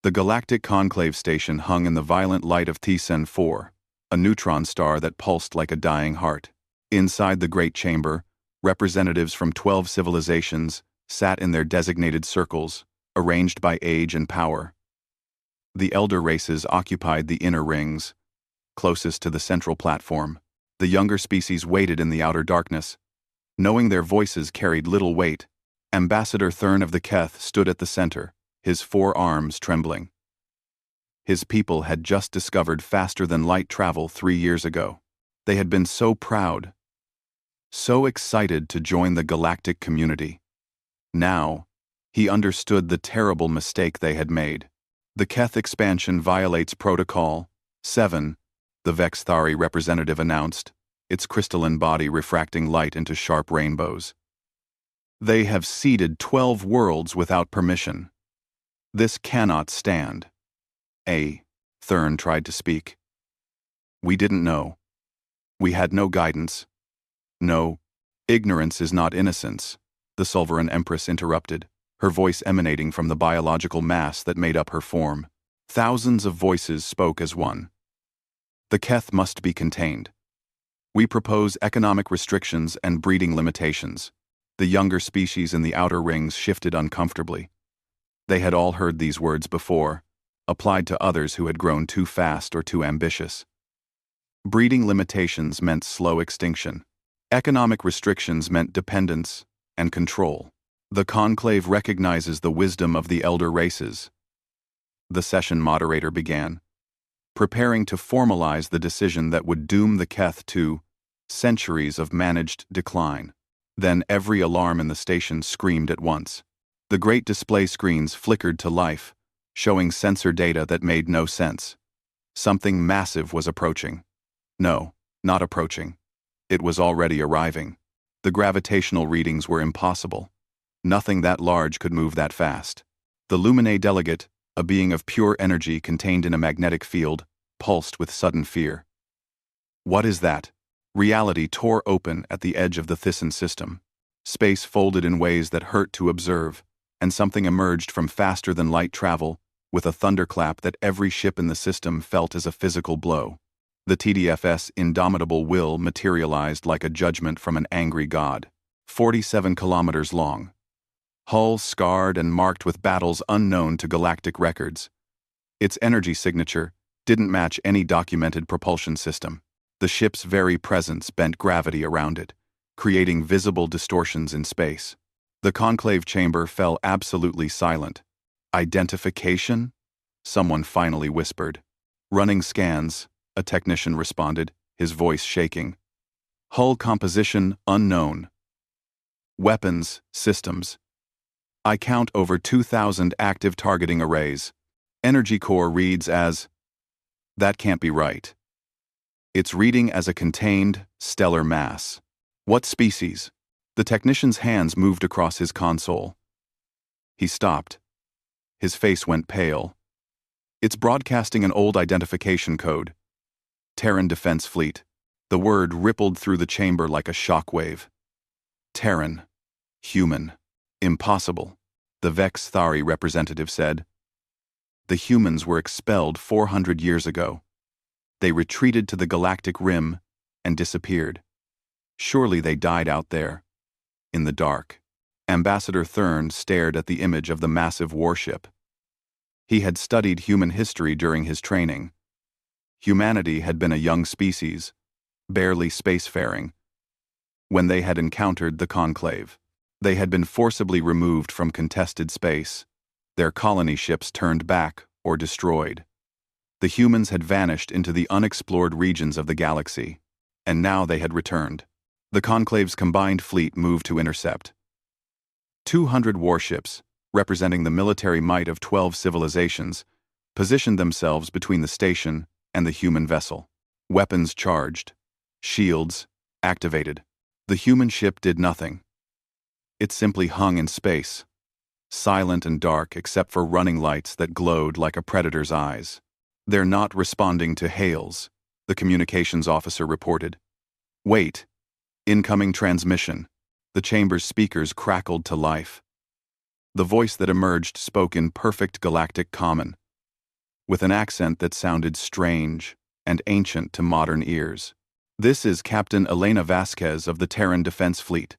The galactic conclave station hung in the violent light of Tsen 4, a neutron star that pulsed like a dying heart. Inside the great chamber, representatives from 12 civilizations sat in their designated circles, arranged by age and power. The elder races occupied the inner rings, closest to the central platform. The younger species waited in the outer darkness. Knowing their voices carried little weight, Ambassador Thurn of the Keth stood at the center, his 4 arms trembling. His people had just discovered faster-than-light travel 3 years ago. They had been so proud, so excited to join the galactic community. Now, he understood the terrible mistake they had made. The Keth expansion violates Protocol 7, the Vexthari representative announced, its crystalline body refracting light into sharp rainbows. They have seeded 12 worlds without permission. This cannot stand. Thurn tried to speak. We didn't know. We had no guidance. No, ignorance is not innocence, the Sulveran Empress interrupted, her voice emanating from the biological mass that made up her form. Thousands of voices spoke as one. The Keth must be contained. We propose economic restrictions and breeding limitations. The younger species in the outer rings shifted uncomfortably. They had all heard these words before, applied to others who had grown too fast or too ambitious. Breeding limitations meant slow extinction. Economic restrictions meant dependence and control. The conclave recognizes the wisdom of the elder races. The session moderator began, preparing to formalize the decision that would doom the Keth to centuries of managed decline. Then every alarm in the station screamed at once. The great display screens flickered to life, showing sensor data that made no sense. Something massive was approaching. No, not approaching. It was already arriving. The gravitational readings were impossible. Nothing that large could move that fast. The Lumine delegate, a being of pure energy contained in a magnetic field, pulsed with sudden fear. What is that? Reality tore open at the edge of the Thyssen system. Space folded in ways that hurt to observe, and something emerged from faster-than-light travel, with a thunderclap that every ship in the system felt as a physical blow. The TDF's indomitable will materialized like a judgment from an angry god. 47 kilometers long. Hull scarred and marked with battles unknown to galactic records. Its energy signature didn't match any documented propulsion system. The ship's very presence bent gravity around it, creating visible distortions in space. The conclave chamber fell absolutely silent. Identification? Someone finally whispered. Running scans, a technician responded, his voice shaking. Hull composition unknown. Weapons, systems. I count over 2,000 active targeting arrays. Energy core reads as... That can't be right. It's reading as a contained, stellar mass. What species? The technician's hands moved across his console. He stopped. His face went pale. It's broadcasting an old identification code. Terran Defense Fleet. The word rippled through the chamber like a shockwave. Terran. Human. Impossible, the Vexthari representative said. The humans were expelled 400 years ago. They retreated to the galactic rim and disappeared. Surely they died out there, in the dark. Ambassador Thurn stared at the image of the massive warship. He had studied human history during his training. Humanity had been a young species, barely spacefaring, when they had encountered the conclave. They had been forcibly removed from contested space, their colony ships turned back or destroyed. The humans had vanished into the unexplored regions of the galaxy, and now they had returned. The conclave's combined fleet moved to intercept. 200 warships, representing the military might of 12 civilizations, positioned themselves between the station and the human vessel. Weapons charged. Shields activated. The human ship did nothing. It simply hung in space, silent and dark except for running lights that glowed like a predator's eyes. They're not responding to hails, the communications officer reported. Wait. Incoming transmission. The chamber's speakers crackled to life. The voice that emerged spoke in perfect galactic common. with an accent that sounded strange and ancient to modern ears. "This is Captain Elena Vasquez of the Terran Defense Fleet.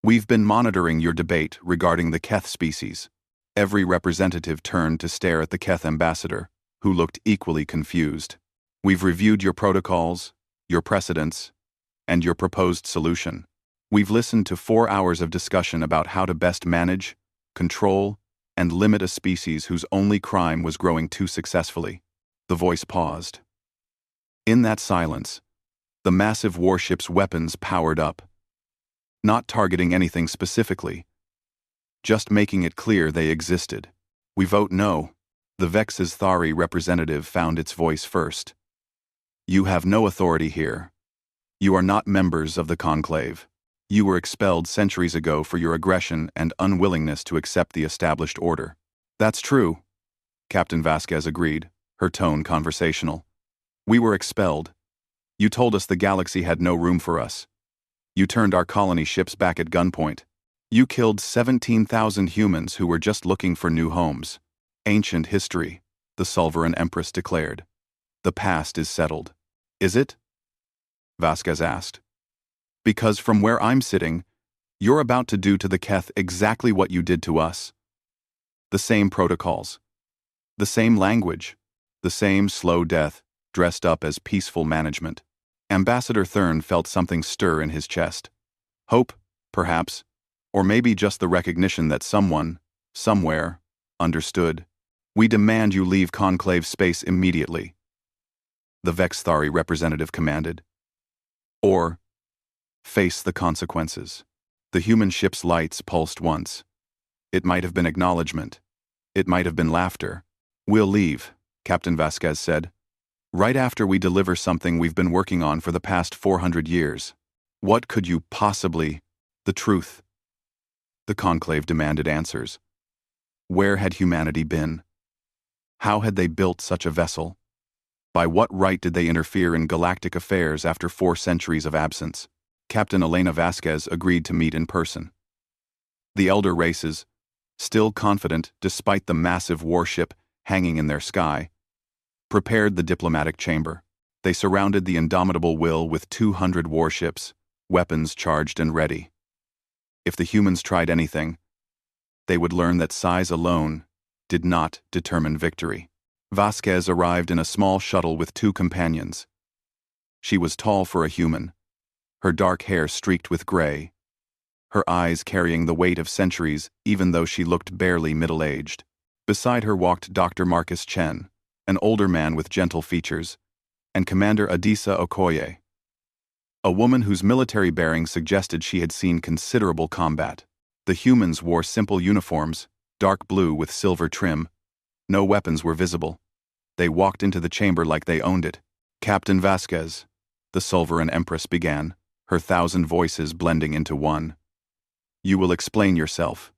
We've been monitoring your debate regarding the Keth species." Every representative turned to stare at the Keth ambassador, who looked equally confused. "We've reviewed your protocols, your precedents, and your proposed solution. We've listened to 4 hours of discussion about how to best manage, control, and limit a species whose only crime was growing too successfully." The voice paused. In that silence, the massive warship's weapons powered up, not targeting anything specifically, just making it clear they existed. "We vote no." The Vex's Thari representative found its voice first. "You have no authority here. You are not members of the conclave. You were expelled centuries ago for your aggression and unwillingness to accept the established order." "That's true," Captain Vasquez agreed, her tone conversational. "We were expelled. You told us the galaxy had no room for us. You turned our colony ships back at gunpoint. You killed 17,000 humans who were just looking for new homes. Ancient history," the Sulveran Empress declared. "The past is settled." "Is it?" Vasquez asked. "Because from where I'm sitting, you're about to do to the Keth exactly what you did to us. The same protocols, the same language, the same slow death dressed up as peaceful management." Ambassador Thurn felt something stir in his chest. Hope, perhaps, or maybe just the recognition that someone, somewhere, understood. "We demand you leave conclave space immediately," the Vex Thari representative commanded. "Or face the consequences." The human ship's lights pulsed once. It might have been acknowledgement. It might have been laughter. "We'll leave," Captain Vasquez said, "right after we deliver something we've been working on for the past 400 years. What could you possibly—" "The truth." The conclave demanded answers. Where had humanity been? How had they built such a vessel? By what right did they interfere in galactic affairs after 4 centuries of absence? Captain Elena Vasquez agreed to meet in person. The elder races, still confident despite the massive warship hanging in their sky, prepared the diplomatic chamber. They surrounded the indomitable Will with 200 warships, weapons charged and ready. If the humans tried anything, they would learn that size alone did not determine victory. Vasquez arrived in a small shuttle with 2 companions. She was tall for a human, her dark hair streaked with gray, her eyes carrying the weight of centuries even though she looked barely middle-aged. Beside her walked Dr. Marcus Chen, an older man with gentle features, and Commander Adisa Okoye, a woman whose military bearing suggested she had seen considerable combat. The humans wore simple uniforms, dark blue with silver trim. No weapons were visible. They walked into the chamber like they owned it. "Captain Vasquez," the Sulveran Empress began, her 1,000 voices blending into one. "You will explain yourself.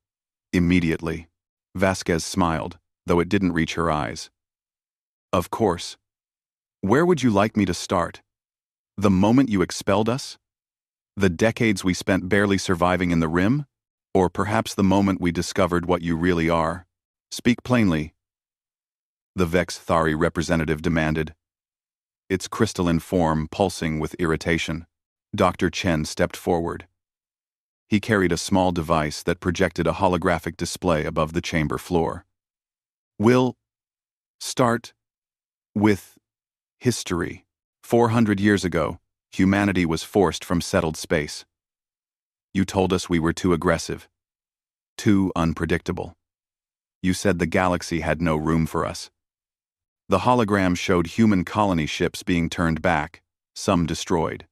Immediately." Vasquez smiled, though it didn't reach her eyes. "Of course. Where would you like me to start? The moment you expelled us? The decades we spent barely surviving in the Rim? Or perhaps the moment we discovered what you really are? Speak plainly," the Vex Thari representative demanded, its crystalline form pulsing with irritation. Dr. Chen stepped forward. He carried a small device that projected a holographic display above the chamber floor. "We'll start with history. 400 years ago, humanity was forced from settled space. You told us we were too aggressive, too unpredictable. You said the galaxy had no room for us. The hologram showed human colony ships being turned back, some destroyed.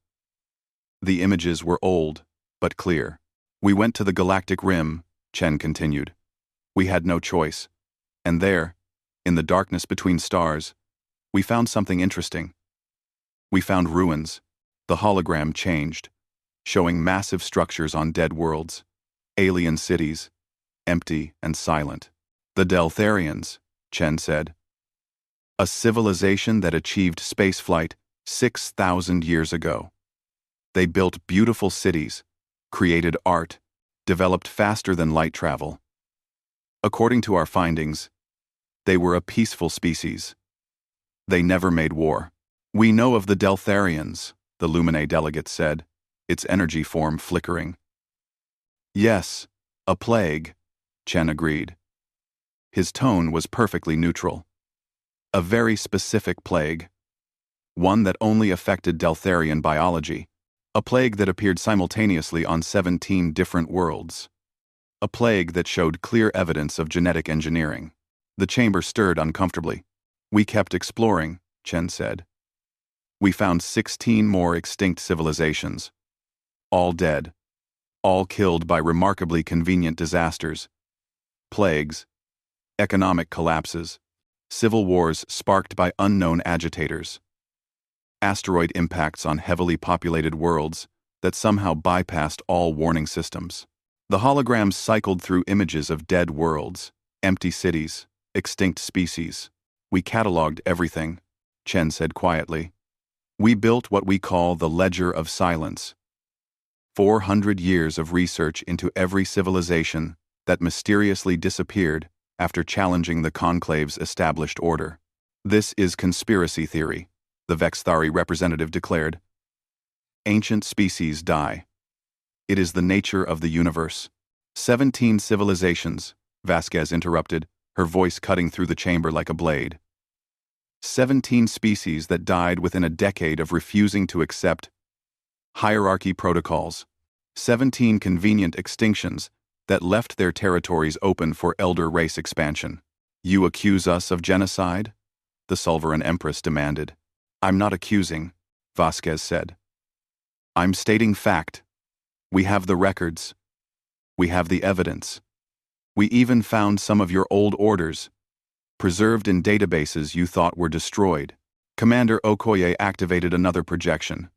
The images were old, but clear. We went to the Galactic Rim," Chen continued. "We had no choice. And there, in the darkness between stars, we found something interesting. We found ruins." The hologram changed, showing massive structures on dead worlds, alien cities, empty and silent. "The Deltharians," Chen said. "A civilization that achieved spaceflight 6,000 years ago. They built beautiful cities, created art, developed faster than light travel. According to our findings, They were a peaceful species. They never made war. We know of the Deltharians, the Lumine delegate said, its energy form flickering. Yes, a plague, Chen agreed. His tone was perfectly neutral. A very specific plague. One that only affected Deltharian biology. A plague that appeared simultaneously on 17 different worlds. A plague that showed clear evidence of genetic engineering. The chamber stirred uncomfortably. We kept exploring, Chen said. We found 16 more extinct civilizations. All dead. All killed by remarkably convenient disasters. Plagues. Economic collapses. Civil wars sparked by unknown agitators. Asteroid impacts on heavily populated worlds that somehow bypassed all warning systems. The holograms cycled through images of dead worlds, empty cities, extinct species. We cataloged everything, Chen said quietly. We built what we call the Ledger of Silence. 400 years of research into every civilization that mysteriously disappeared after challenging the Conclave's established order. This is conspiracy theory, the Vexthari representative declared. Ancient species die. It is the nature of the universe. 17 civilizations, Vasquez interrupted, her voice cutting through the chamber like a blade. 17 species that died within a decade of refusing to accept hierarchy protocols. 17 convenient extinctions that left their territories open for elder race expansion. You accuse us of genocide? The Sulveran Empress demanded. I'm not accusing, Vasquez said. I'm stating fact. We have the records. We have the evidence. We even found some of your old orders, preserved in databases you thought were destroyed. Commander Okoye activated another projection.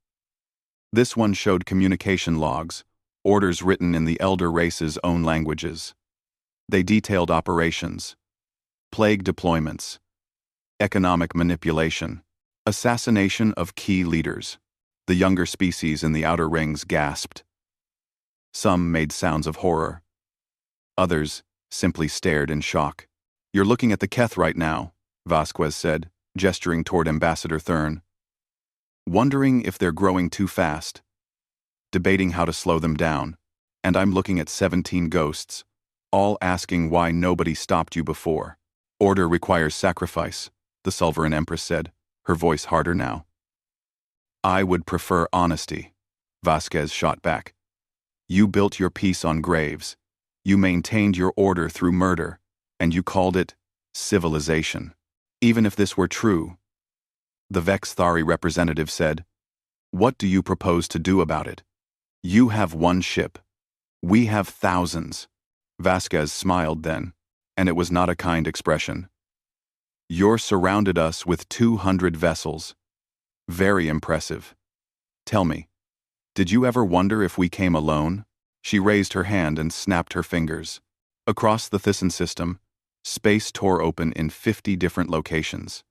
This one showed communication logs, orders written in the elder race's own languages. They detailed operations, plague deployments, economic manipulation, assassination of key leaders. The younger species in the outer rings gasped. Some made sounds of horror. Others simply stared in shock. You're looking at the Keth right now, Vasquez said, gesturing toward Ambassador Thurn. Wondering if they're growing too fast. Debating how to slow them down. And I'm looking at 17 ghosts, all asking why nobody stopped you before. Order requires sacrifice, the Sulveran Empress said, her voice harder now. I would prefer honesty, Vasquez shot back. You built your peace on graves. You maintained your order through murder, and you called it civilization. Even if this were true, the Vexthari representative said, what do you propose to do about it? You have one ship. We have thousands. Vasquez smiled then, and it was not a kind expression. You're surrounded us with 200 vessels. Very impressive. Tell me, did you ever wonder if we came alone? She raised her hand and snapped her fingers. Across the Thyssen system, space tore open in 50 different locations.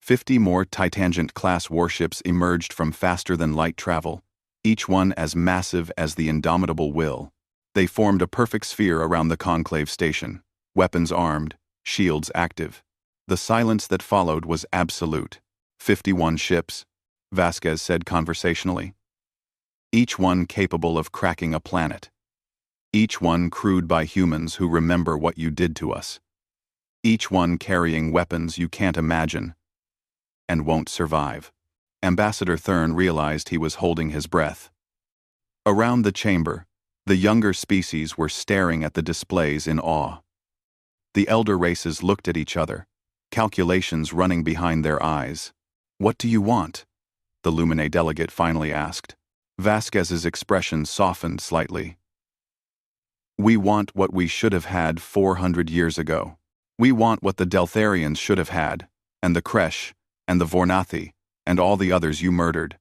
50 more Titangent-class warships emerged from faster-than-light travel, each one as massive as the indomitable will. They formed a perfect sphere around the Conclave station, weapons armed, shields active. The silence that followed was absolute. 51 ships, Vasquez said conversationally. Each one capable of cracking a planet. Each one crewed by humans who remember what you did to us. Each one carrying weapons you can't imagine and won't survive. Ambassador Thurn realized he was holding his breath. Around the chamber, the younger species were staring at the displays in awe. The elder races looked at each other, calculations running behind their eyes. What do you want? The Lumine delegate finally asked. Vasquez's expression softened slightly. We want what we should have had 400 years ago. We want what the Deltharians should have had, and the Kresh, and the Vornathi, and all the others you murdered.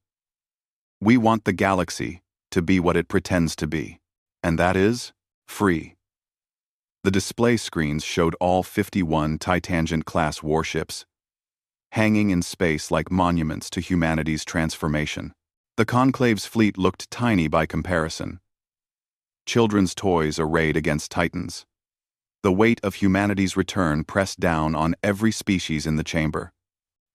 We want the galaxy to be what it pretends to be, and that is free. The display screens showed all 51 Titangent-class warships, hanging in space like monuments to humanity's transformation. The Conclave's fleet looked tiny by comparison. Children's toys arrayed against titans. The weight of humanity's return pressed down on every species in the chamber.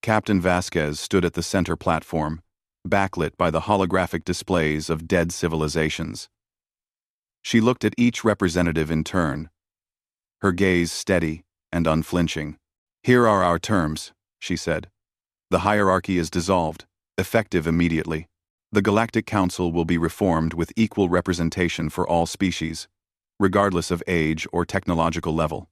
Captain Vasquez stood at the center platform, backlit by the holographic displays of dead civilizations. She looked at each representative in turn, her gaze steady and unflinching. "Here are our terms," she said. "The hierarchy is dissolved, effective immediately. The Galactic Council will be reformed with equal representation for all species, regardless of age or technological level.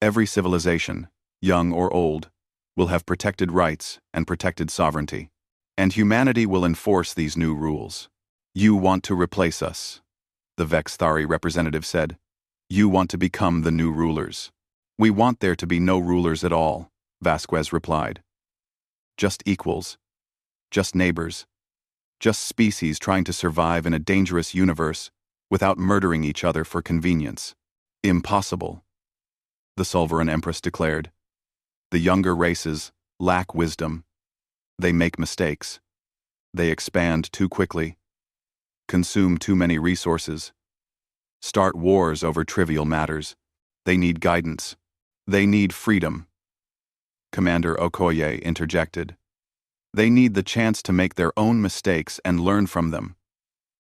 Every civilization, young or old, will have protected rights and protected sovereignty. And humanity will enforce these new rules." "You want to replace us," the Vexthari representative said. "You want to become the new rulers." "We want there to be no rulers at all," Vasquez replied. "Just equals. Just neighbors. Just species trying to survive in a dangerous universe without murdering each other for convenience." "Impossible," the Solveran Empress declared. "The younger races lack wisdom. They make mistakes. They expand too quickly, consume too many resources, start wars over trivial matters. They need guidance. They need freedom." Commander Okoye interjected. "They need the chance to make their own mistakes and learn from them,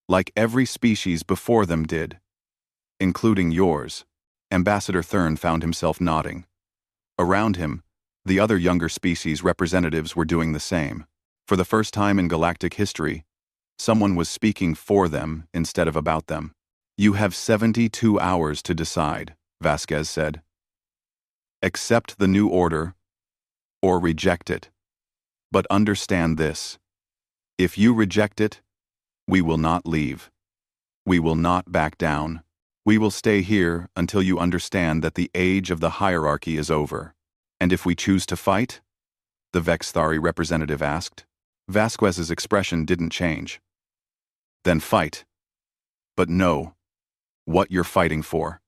like every species before them did, including yours." Ambassador Thurn found himself nodding. Around him, the other younger species representatives were doing the same. For the first time in galactic history, someone was speaking for them instead of about them. "You have 72 hours to decide," Vasquez said. "Accept the new order, or reject it. But understand this. If you reject it, we will not leave. We will not back down. We will stay here until you understand that the age of the hierarchy is over." "And if we choose to fight?" the Vexthari representative asked. Vasquez's expression didn't change. "Then fight. But know what you're fighting for.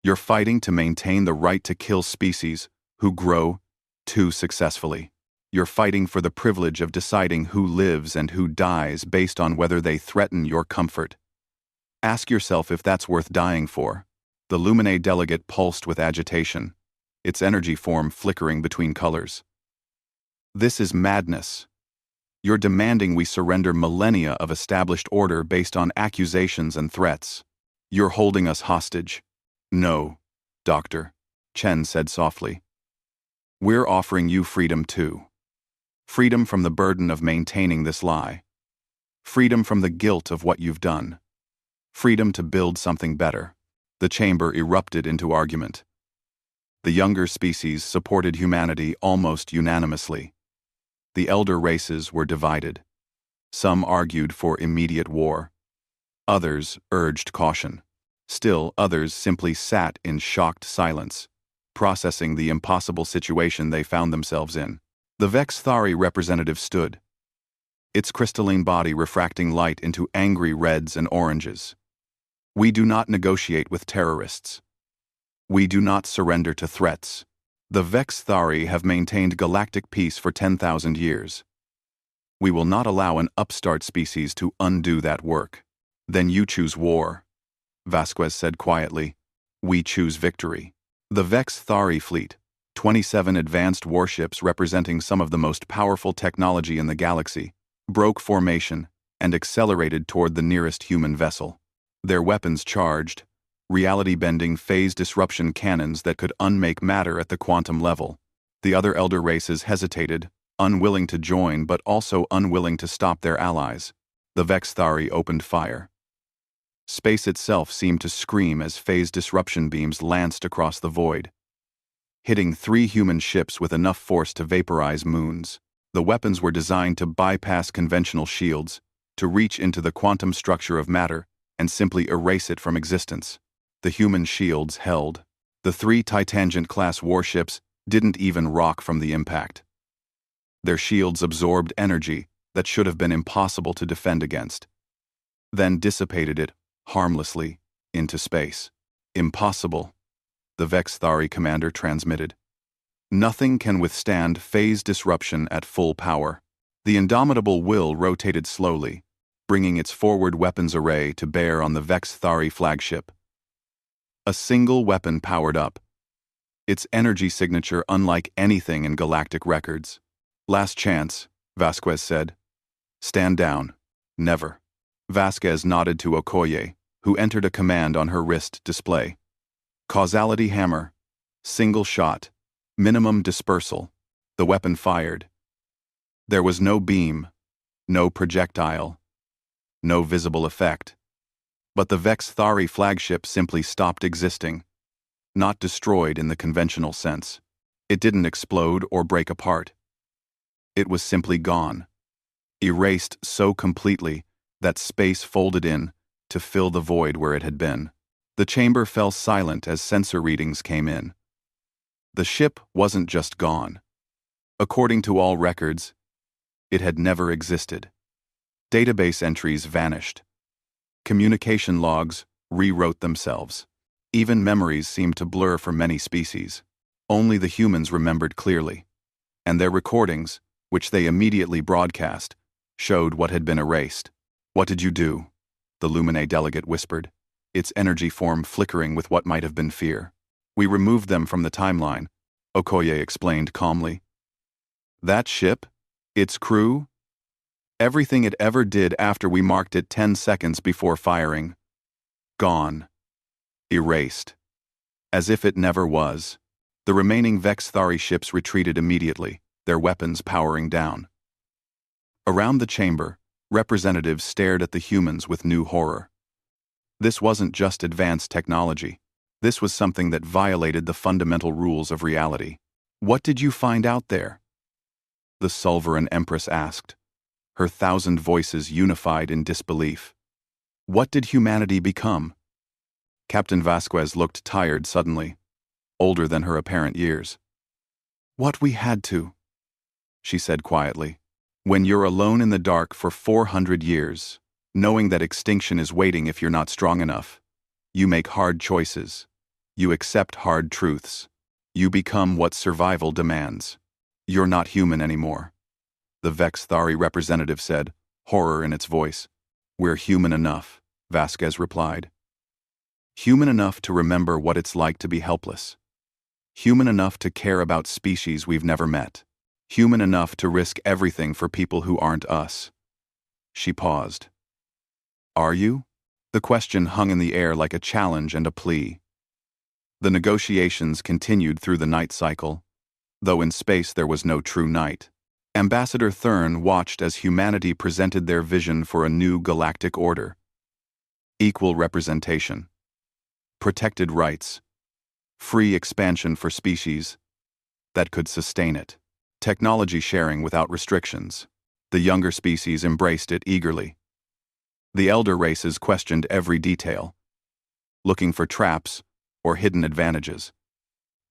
You're fighting to maintain the right to kill species who grow too successfully. You're fighting for the privilege of deciding who lives and who dies based on whether they threaten your comfort. Ask yourself if that's worth dying for." The Lumine delegate pulsed with agitation, its energy form flickering between colors. "This is madness. You're demanding we surrender millennia of established order based on accusations and threats. You're holding us hostage." "No, Doctor," Chen said softly. "We're offering you freedom too. Freedom from the burden of maintaining this lie. Freedom from the guilt of what you've done. Freedom to build something better." The chamber erupted into argument. The younger species supported humanity almost unanimously. The elder races were divided. Some argued for immediate war. Others urged caution. Still others simply sat in shocked silence, processing the impossible situation they found themselves in. The Vexthari representative stood, its crystalline body refracting light into angry reds and oranges. "We do not negotiate with terrorists. We do not surrender to threats. The Vexthari have maintained galactic peace for 10,000 years. We will not allow an upstart species to undo that work." "Then you choose war," Vasquez said quietly. "We choose victory." The Vexthari fleet, 27 advanced warships representing some of the most powerful technology in the galaxy, broke formation and accelerated toward the nearest human vessel. Their weapons charged, reality-bending phase disruption cannons that could unmake matter at the quantum level. The other elder races hesitated, unwilling to join but also unwilling to stop their allies. The Vexthari opened fire. Space itself seemed to scream as phase disruption beams lanced across the void, hitting 3 human ships with enough force to vaporize moons. The weapons were designed to bypass conventional shields, to reach into the quantum structure of matter and simply erase it from existence. The human shields held. The 3 Titangent-class warships didn't even rock from the impact. Their shields absorbed energy that should have been impossible to defend against, then dissipated it harmlessly into space. "Impossible," the Vexthari commander transmitted. "Nothing can withstand phase disruption at full power." The indomitable will rotated slowly, bringing its forward weapons array to bear on the Vexthari flagship. A single weapon powered up. Its energy signature unlike anything in galactic records. Last chance, Vasquez said. Stand down. Never. Vasquez nodded to Okoye, who entered a command on her wrist display. Causality hammer. Single shot. Minimum dispersal. The weapon fired. There was no beam, no projectile, no visible effect. But the Vex Thari flagship simply stopped existing. Not destroyed in the conventional sense. It didn't explode or break apart. It was simply gone. Erased so completely that space folded in to fill the void where it had been. The chamber fell silent as sensor readings came in. The ship wasn't just gone. According to all records, it had never existed. Database entries vanished. Communication logs rewrote themselves. Even memories seemed to blur for many species. Only the humans remembered clearly. And their recordings, which they immediately broadcast, showed what had been erased. What did you do? The Lumine delegate whispered, its energy form flickering with what might have been fear. We removed them from the timeline, Okoye explained calmly. That ship? Its crew? Everything it ever did after we marked it 10 seconds before firing. Gone. Erased. As if it never was. The remaining Vex Thari ships retreated immediately, their weapons powering down. Around the chamber, representatives stared at the humans with new horror. This wasn't just advanced technology. This was something that violated the fundamental rules of reality. What did you find out there? The Sulveran Empress asked, her 1,000 voices unified in disbelief. What did humanity become? Captain Vasquez looked tired suddenly, older than her apparent years. What we had to, she said quietly. When you're alone in the dark for 400 years, knowing that extinction is waiting if you're not strong enough, you make hard choices. You accept hard truths. You become what survival demands. You're not human anymore. The Vex Thari representative said, horror in its voice. We're human enough, Vasquez replied. Human enough to remember what it's like to be helpless. Human enough to care about species we've never met. Human enough to risk everything for people who aren't us. She paused. Are you? The question hung in the air like a challenge and a plea. The negotiations continued through the night cycle, though in space there was no true night. Ambassador Thurn watched as humanity presented their vision for a new galactic order. Equal representation. Protected rights. Free expansion for species that could sustain it. Technology sharing without restrictions. The younger species embraced it eagerly. The elder races questioned every detail, looking for traps or hidden advantages.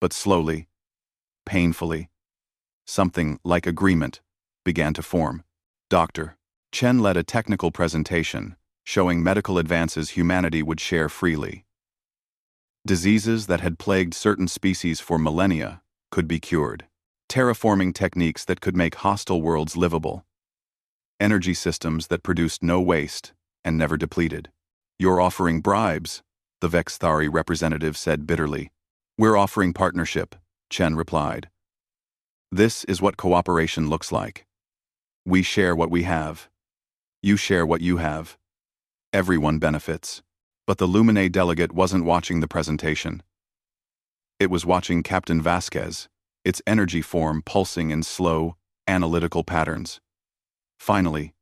But slowly, painfully, something like agreement began to form. Dr. Chen led a technical presentation showing medical advances humanity would share freely. Diseases that had plagued certain species for millennia could be cured. Terraforming techniques that could make hostile worlds livable. Energy systems that produced no waste and never depleted. You're offering bribes, the Vex Thari representative said bitterly. We're offering partnership, Chen replied. This is what cooperation looks like. We share what we have. You share what you have. Everyone benefits. But the Lumine delegate wasn't watching the presentation. It was watching Captain Vasquez, its energy form pulsing in slow, analytical patterns. Finally,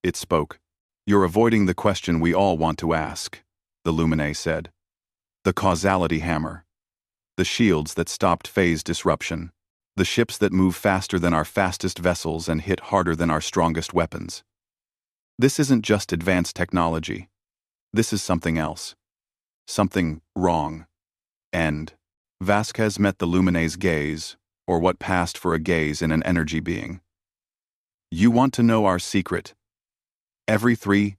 it spoke. You're avoiding the question we all want to ask, the Lumine said. The causality hammer. The shields that stopped phase disruption. The ships that move faster than our fastest vessels and hit harder than our strongest weapons. This isn't just advanced technology. This is something else. Something wrong. And Vasquez met the Lumine's gaze, or what passed for a gaze in an energy being. You want to know our secret? Every 3,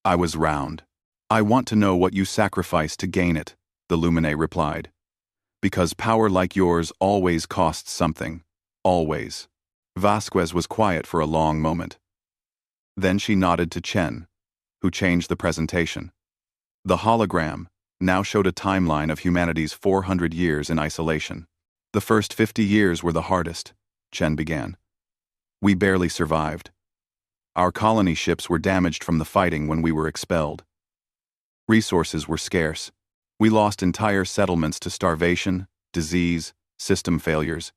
I was round. I want to know what you sacrificed to gain it, the Lumine replied. Because power like yours always costs something. Always. Vasquez was quiet for a long moment. Then she nodded to Chen, who changed the presentation. The hologram, now showed a timeline of humanity's 400 years in isolation. The first 50 years were the hardest, Chen began. We barely survived. Our colony ships were damaged from the fighting when we were expelled. Resources were scarce. We lost entire settlements to starvation, disease, system failures.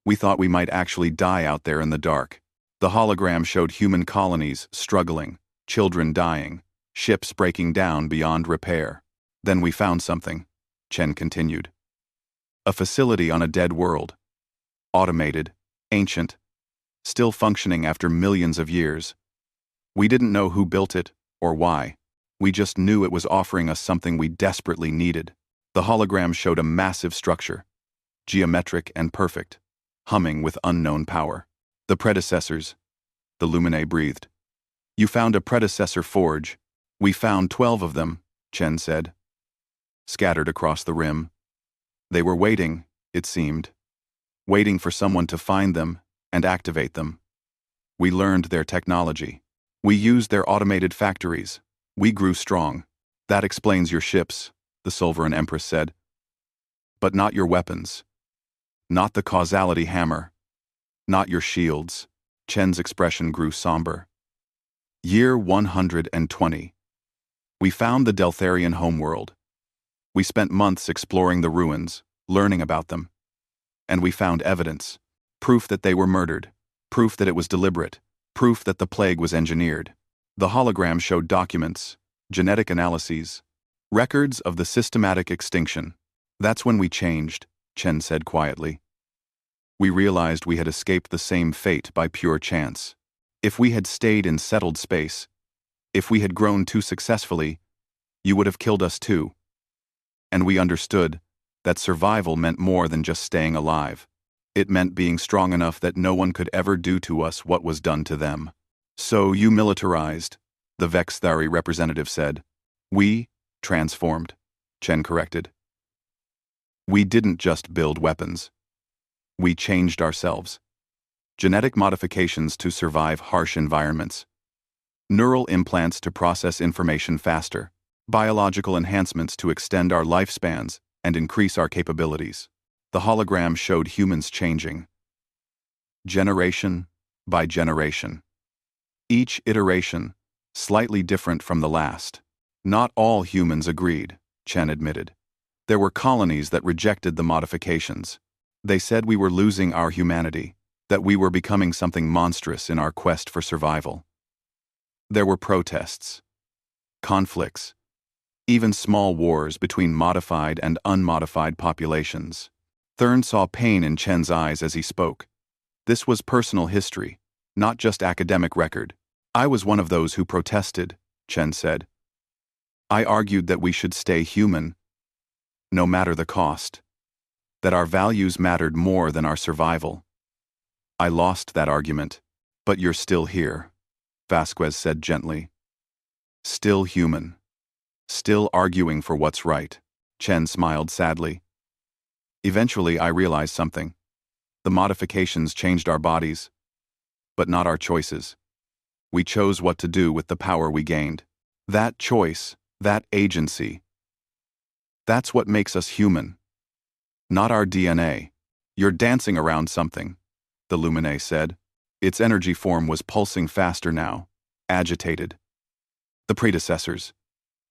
We thought we might actually die out there in the dark. The hologram showed human colonies struggling, children dying, ships breaking down beyond repair. Then we found something, Chen continued. A facility on a dead world. Automated, ancient, still functioning after millions of years. We didn't know who built it, or why. We just knew it was offering us something we desperately needed. The hologram showed a massive structure, geometric and perfect, humming with unknown power. The predecessors, the Lumine breathed. You found a predecessor forge. We found 12 of them, Chen said. Scattered across the rim. They were waiting, it seemed. Waiting for someone to find them and activate them. We learned their technology. We used their automated factories. We grew strong. That explains your ships, the Silveran Empress said. But not your weapons. Not the causality hammer. Not your shields. Chen's expression grew somber. Year 120. We found the Deltharian homeworld. We spent months exploring the ruins, learning about them. And we found evidence. Proof that they were murdered. Proof that it was deliberate. Proof that the plague was engineered. The hologram showed documents, genetic analyses, records of the systematic extinction. That's when we changed, Chen said quietly. We realized we had escaped the same fate by pure chance. If we had stayed in settled space, if we had grown too successfully, you would have killed us too. And we understood that survival meant more than just staying alive. It meant being strong enough that no one could ever do to us what was done to them. So you militarized, the Vexthari representative said. We transformed, Chen corrected. We didn't just build weapons. We changed ourselves. Genetic modifications to survive harsh environments. Neural implants to process information faster. Biological enhancements to extend our lifespans and increase our capabilities. The hologram showed humans changing. Generation by generation. Each iteration, slightly different from the last. Not all humans agreed, Chen admitted. There were colonies that rejected the modifications. They said we were losing our humanity, that we were becoming something monstrous in our quest for survival. There were protests, conflicts, even small wars between modified and unmodified populations. Thurn saw pain in Chen's eyes as he spoke. This was personal history, not just academic record. I was one of those who protested, Chen said. I argued that we should stay human, no matter the cost. That our values mattered more than our survival. I lost that argument, but you're still here, Vasquez said gently. Still human. Still arguing for what's right, Chen smiled sadly. Eventually I realized something. The modifications changed our bodies, but not our choices. We chose what to do with the power we gained. That choice, that agency, that's what makes us human. Not our DNA. You're dancing around something, the Lumine said. Its energy form was pulsing faster now, agitated. The predecessors.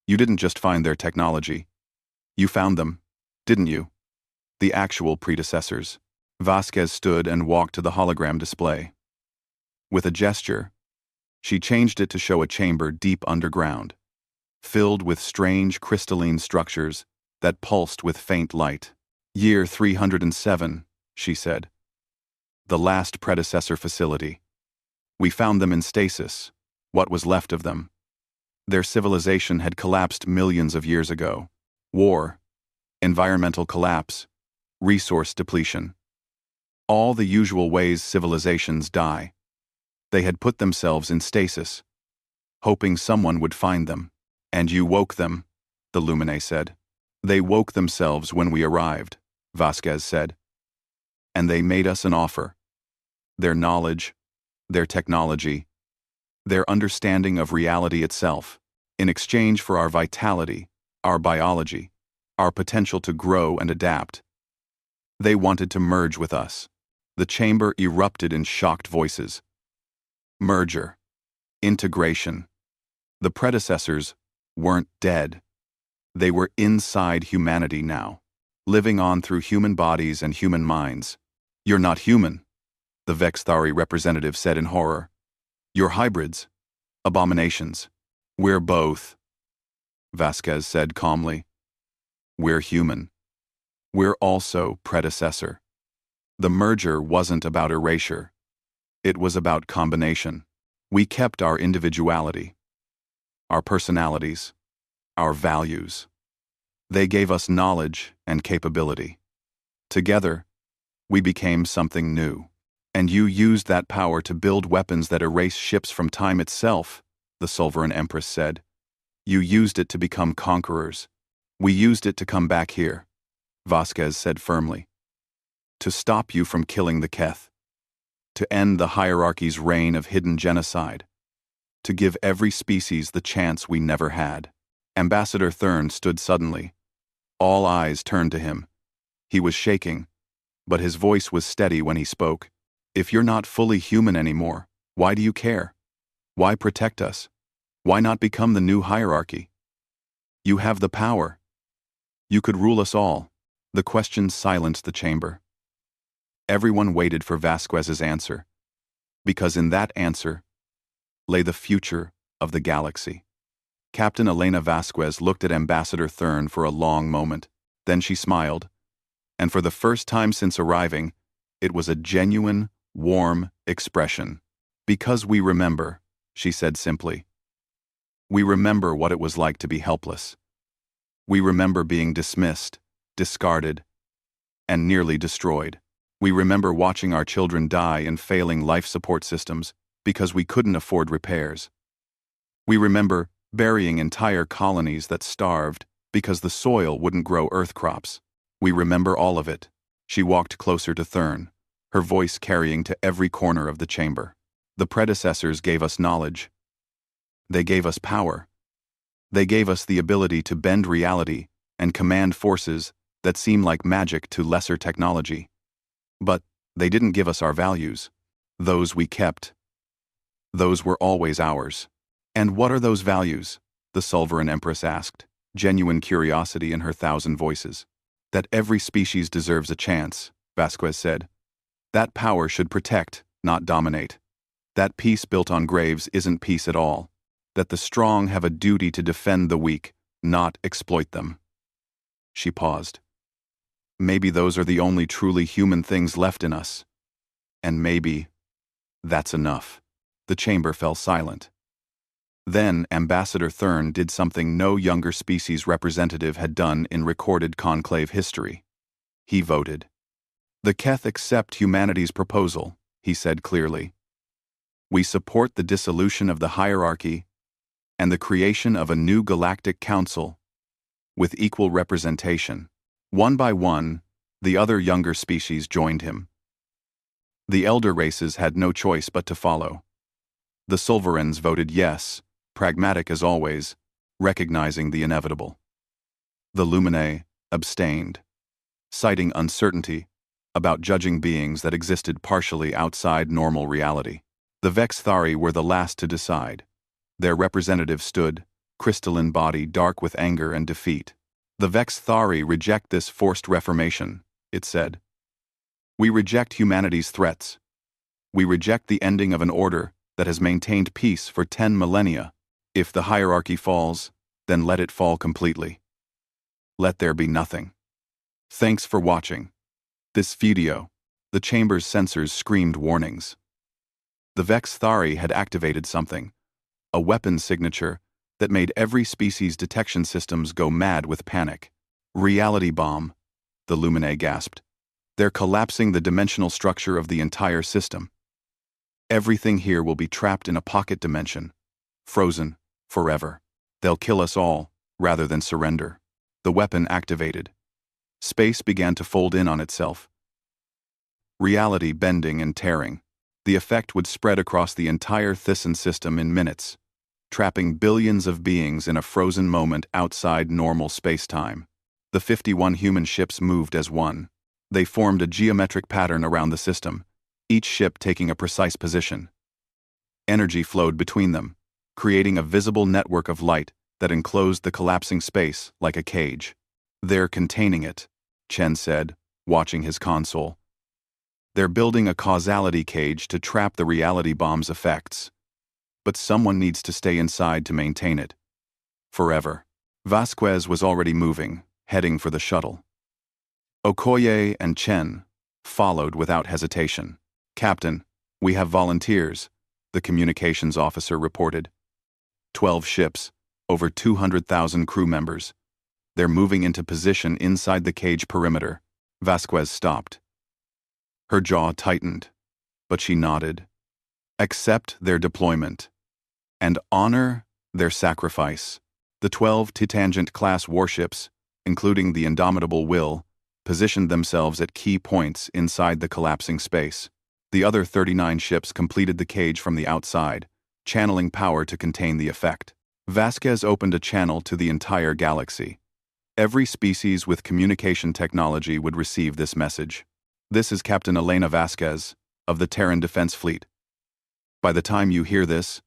You didn't just find their technology. You found them, didn't you? The actual predecessors. Vasquez stood and walked to the hologram display. With a gesture, she changed it to show a chamber deep underground, filled with strange crystalline structures that pulsed with faint light. Year 307, she said. The last predecessor facility. We found them in stasis, what was left of them. Their civilization had collapsed millions of years ago. War, environmental collapse, resource depletion. All the usual ways civilizations die. They had put themselves in stasis, hoping someone would find them. And you woke them, the Lumine said. They woke themselves when we arrived, Vasquez said. And they made us an offer. Their knowledge, their technology, their understanding of reality itself, in exchange for our vitality, our biology, our potential to grow and adapt. They wanted to merge with us. The chamber erupted in shocked voices. Merger. Integration. The predecessors weren't dead. They were inside humanity now, living on through human bodies and human minds. You're not human, the Vexthari representative said in horror. You're hybrids. Abominations. We're both, Vasquez said calmly. We're human. We're also predecessor. The merger wasn't about erasure. It was about combination. We kept our individuality, our personalities, our values. They gave us knowledge and capability. Together, we became something new. And you used that power to build weapons that erase ships from time itself, the Solveran Empress said. You used it to become conquerors. We used it to come back here, Vasquez said firmly. To stop you from killing the Keth. To end the hierarchy's reign of hidden genocide. To give every species the chance we never had. Ambassador Thurn stood suddenly. All eyes turned to him. He was shaking, but his voice was steady when he spoke. If you're not fully human anymore, why do you care? Why protect us? Why not become the new hierarchy? You have the power. You could rule us all. The question silenced the chamber. Everyone waited for Vasquez's answer, because in that answer lay the future of the galaxy. Captain Elena Vasquez looked at Ambassador Thurn for a long moment. Then she smiled, and for the first time since arriving, it was a genuine, warm expression. Because we remember, she said simply. We remember what it was like to be helpless. We remember being dismissed, discarded, and nearly destroyed. We remember watching our children die in failing life support systems because we couldn't afford repairs. We remember burying entire colonies that starved because the soil wouldn't grow earth crops. We remember all of it. She walked closer to Thurn, her voice carrying to every corner of the chamber. The predecessors gave us knowledge. They gave us power. They gave us the ability to bend reality and command forces that seem like magic to lesser technology. But they didn't give us our values. Those we kept. Those were always ours. And what are those values? The Solveran Empress asked, genuine curiosity in her 1,000 voices. That every species deserves a chance, Vasquez said. That power should protect, not dominate. That peace built on graves isn't peace at all. That the strong have a duty to defend the weak, not exploit them. She paused. Maybe those are the only truly human things left in us. And maybe that's enough. The chamber fell silent. Then Ambassador Thurn did something no younger species representative had done in recorded conclave history. He voted. The Keth accept humanity's proposal, he said clearly. We support the dissolution of the hierarchy and the creation of a new galactic council with equal representation. One by one, the other younger species joined him. The elder races had no choice but to follow. The Solverans voted yes, pragmatic as always, recognizing the inevitable. The Luminae abstained, citing uncertainty about judging beings that existed partially outside normal reality. The Vexthari were the last to decide. Their representative stood, crystalline body dark with anger and defeat. The Vexthari reject this forced reformation, it said. We reject humanity's threats. We reject the ending of an order that has maintained peace for 10 millennia. If the hierarchy falls, then let it fall completely. Let there be nothing. Thanks for watching. This video, the chamber's sensors screamed warnings. The Vexthari had activated something, a weapon signature that made every species' detection systems go mad with panic. Reality bomb, the Luminae gasped. They're collapsing the dimensional structure of the entire system. Everything here will be trapped in a pocket dimension, frozen, forever. They'll kill us all, rather than surrender. The weapon activated. Space began to fold in on itself. Reality bending and tearing. The effect would spread across the entire Thyssen system in minutes. trapping billions of beings in a frozen moment outside normal space-time. The 51 human ships moved as one. They formed a geometric pattern around the system, each ship taking a precise position. Energy flowed between them, creating a visible network of light that enclosed the collapsing space like a cage. "They're containing it," Chen said, watching his console. "They're building a causality cage to trap the reality bomb's effects. But someone needs to stay inside to maintain it. Forever." Vasquez was already moving, heading for the shuttle. Okoye and Chen followed without hesitation. "Captain, we have volunteers," the communications officer reported. 12 ships, over 200,000 crew members. They're moving into position inside the cage perimeter. Vasquez stopped. Her jaw tightened, but she nodded. "Accept their deployment. And honor their sacrifice." The 12 Titangent-class warships, including the indomitable Will, positioned themselves at key points inside the collapsing space. The other 39 ships completed the cage from the outside, channeling power to contain the effect. Vasquez opened a channel to the entire galaxy. Every species with communication technology would receive this message. "This is Captain Elena Vasquez, of the Terran Defense Fleet. By the time you hear this,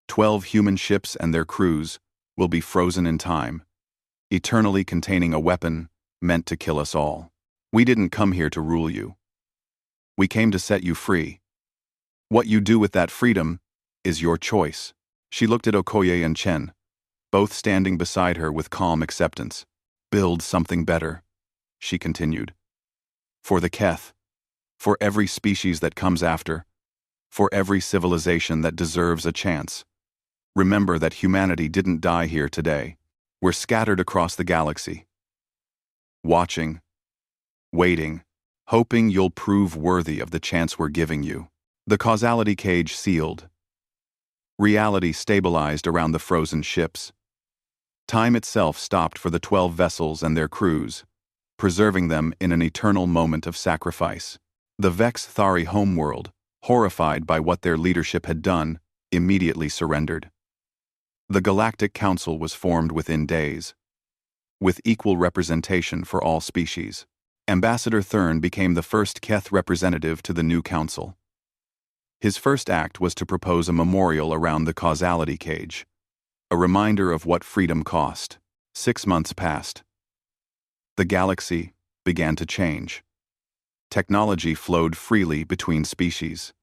12 human ships and their crews will be frozen in time, eternally containing a weapon meant to kill us all. We didn't come here to rule you. We came to set you free. What you do with that freedom is your choice." She looked at Okoye and Chen, both standing beside her with calm acceptance. "Build something better," she continued. "For the Keth, for every species that comes after, for every civilization that deserves a chance. Remember that humanity didn't die here today. We're scattered across the galaxy. Watching, waiting, hoping you'll prove worthy of the chance we're giving you." The causality cage sealed. Reality stabilized around the frozen ships. Time itself stopped for the 12 vessels and their crews, preserving them in an eternal moment of sacrifice. The Vex Thari homeworld, horrified by what their leadership had done, immediately surrendered. The Galactic Council was formed within days, with equal representation for all species. Ambassador Thurn became the first Keth representative to the new council. His first act was to propose a memorial around the causality cage, a reminder of what freedom cost. 6 months passed. The galaxy began to change. Technology flowed freely between species.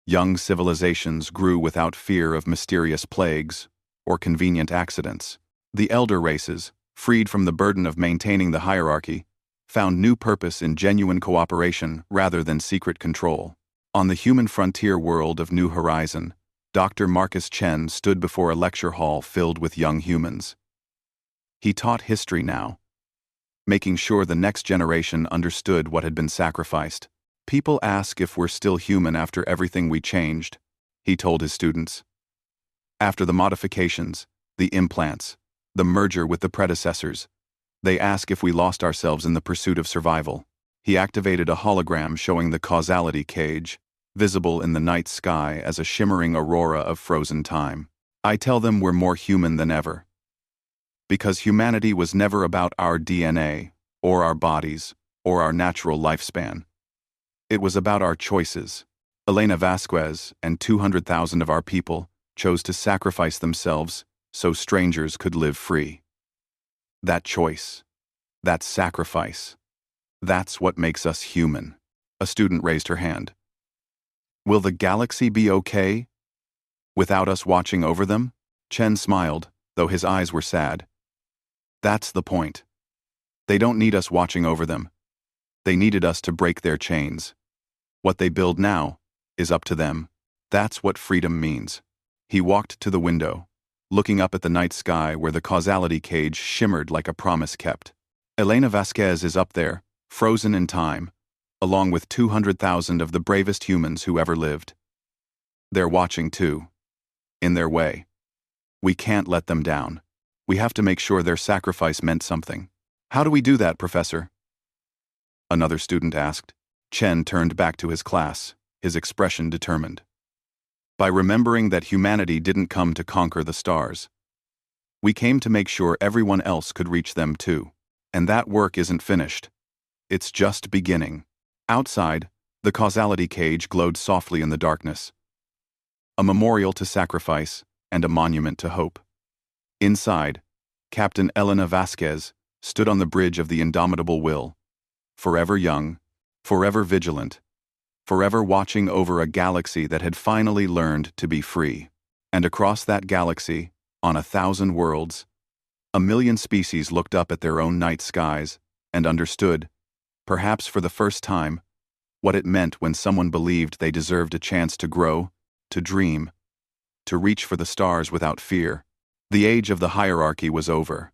Young civilizations grew without fear of mysterious plagues or convenient accidents. The elder races, freed from the burden of maintaining the hierarchy, found new purpose in genuine cooperation rather than secret control. On the human frontier world of New Horizon, Dr. Marcus Chen stood before a lecture hall filled with young humans. He taught history now, making sure the next generation understood what had been sacrificed. "People ask if we're still human after everything we changed," he told his students. "After the modifications, the implants, the merger with the predecessors, they ask if we lost ourselves in the pursuit of survival." He activated a hologram showing the causality cage, visible in the night sky as a shimmering aurora of frozen time. "I tell them we're more human than ever. Because humanity was never about our DNA, or our bodies, or our natural lifespan. It was about our choices. Elena Vasquez and 200,000 of our people chose to sacrifice themselves so strangers could live free. That choice, that sacrifice, that's what makes us human." A student raised her hand. "Will the galaxy be okay without us watching over them?" Chen smiled, though his eyes were sad. "That's the point. They don't need us watching over them. They needed us to break their chains. What they build now is up to them. That's what freedom means." He walked to the window, looking up at the night sky where the causality cage shimmered like a promise kept. "Elena Vasquez is up there, frozen in time, along with 200,000 of the bravest humans who ever lived. They're watching too, in their way. We can't let them down. We have to make sure their sacrifice meant something." "How do we do that, Professor?" another student asked. Chen turned back to his class, his expression determined. by remembering that humanity didn't come to conquer the stars. We came to make sure everyone else could reach them too. And that work isn't finished. It's just beginning. Outside, the causality cage glowed softly in the darkness. A memorial to sacrifice and a monument to hope. Inside, Captain Elena Vasquez stood on the bridge of the indomitable will, forever young, forever vigilant, forever watching over a galaxy that had finally learned to be free. And across that galaxy, on 1,000 worlds, 1,000,000 species looked up at their own night skies and understood, perhaps for the first time, what it meant when someone believed they deserved a chance to grow, to dream, to reach for the stars without fear. The age of the hierarchy was over.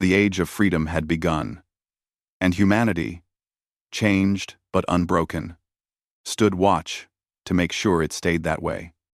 The age of freedom had begun. And humanity, changed but unbroken, stood watch to make sure it stayed that way.